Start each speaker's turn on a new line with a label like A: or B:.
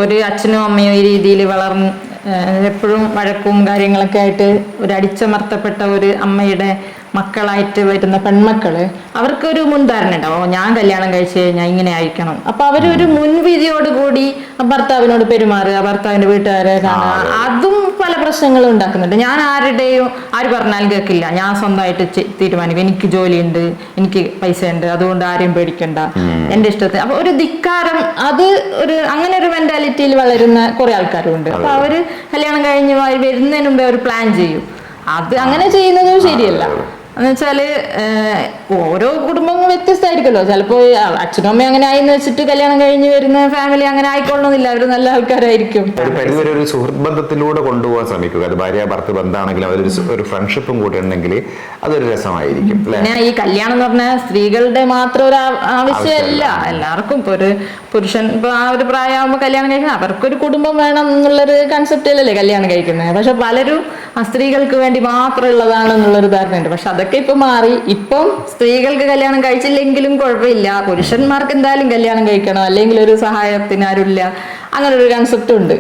A: ഒരു അച്ഛനും അമ്മയും ഈ രീതിയിൽ വളർന്നു എപ്പോഴും വഴക്കും കാര്യങ്ങളൊക്കെ ആയിട്ട് ഒരു അടിച്ചമർത്തപ്പെട്ട ഒരു അമ്മയുടെ മക്കളായിട്ട് വരുന്ന പെൺമക്കള് അവർക്കൊരു മുൻധാരണ ഉണ്ടാവും, ഞാൻ കല്യാണം കഴിച്ച് കഴിഞ്ഞാൽ ഇങ്ങനെ ആയിരിക്കണം. അപ്പൊ അവരൊരു മുൻവിധിയോട് കൂടി ഭർത്താവിനോട് പെരുമാറുക, ഭർത്താവിന്റെ വീട്ടുകാരെ കാണുക, അതും പല പ്രശ്നങ്ങളും ഉണ്ടാക്കുന്നുണ്ട്. ഞാൻ ആര് പറഞ്ഞാലും കേൾക്കില്ല, ഞാൻ സ്വന്തമായിട്ട് തീരുമാനിക്കും, എനിക്ക് ജോലിയുണ്ട്, എനിക്ക് പൈസ ഉണ്ട്, അതുകൊണ്ട് ആരെയും പേടിക്കണ്ട, എന്റെ ഇഷ്ടത്തിന്. അപ്പൊ ഒരു ധിക്കാരം, അത് അങ്ങനെ ഒരു മെന്റാലിറ്റിയിൽ വളരുന്ന കുറെ ആൾക്കാരും ഉണ്ട്. അപ്പൊ അവര് കല്യാണം കഴിഞ്ഞ് വരുന്നതിന് മുമ്പേ അവർ പ്ലാൻ ചെയ്യും. അത് അങ്ങനെ ചെയ്യുന്നതും ശരിയല്ല. എന്ന് വെച്ചാല് ഓരോ കുടുംബങ്ങളും വ്യത്യസ്തമായിരിക്കുമല്ലോ. ചിലപ്പോ അച്ഛനും അമ്മയും അങ്ങനെ ആയിന്ന് വെച്ചിട്ട് കല്യാണം കഴിഞ്ഞ് വരുന്ന ഫാമിലി അങ്ങനെ ആയിക്കൊള്ളണമെന്നില്ല, അവര് നല്ല ആൾക്കാരായിരിക്കും.
B: ഒരു പരിധിവരെ ഒരു സുഹൃത്ത് ബന്ധത്തിലൂടെ കൊണ്ടുപോകാൻ ശ്രമിക്കുക. അത് ഭാര്യ ഭർത്തൃ ബന്ധമാണെങ്കിലും ഒരു ഫ്രണ്ട്ഷിപ്പും കൂടെ ഉണ്ടെങ്കിൽ അതൊരു രസമായിരിക്കും.
A: പിന്നെ ഈ കല്യാണം എന്ന് പറഞ്ഞാൽ സ്ത്രീകളുടെ മാത്രം ഒരു ആവശ്യമല്ല, എല്ലാവർക്കും. ഇപ്പൊ ഒരു പുരുഷൻ ഇപ്പൊ ആ ഒരു പ്രായമാകുമ്പോൾ കല്യാണം കഴിക്കുന്നത് അവർക്കൊരു കുടുംബം വേണം എന്നുള്ളൊരു കൺസെപ്റ്റിലല്ലേ കല്യാണം കഴിക്കുന്നത്. പക്ഷെ പലരും ആ സ്ത്രീകൾക്ക് വേണ്ടി മാത്രം ഉള്ളതാണ് എന്നുള്ളൊരു ധാരണയുണ്ട്. പക്ഷെ അതൊക്കെ ഇപ്പൊ മാറി. ഇപ്പം സ്ത്രീകൾക്ക് കല്യാണം കഴിച്ചില്ലെങ്കിലും കുഴപ്പമില്ല, പുരുഷന്മാർക്ക് എന്തായാലും കല്യാണം കഴിക്കണം, അല്ലെങ്കിൽ ഒരു സഹായത്തിന് ആരുമില്ല, അങ്ങനെ ഒരു കൺസെപ്റ്റ് ഉണ്ട്.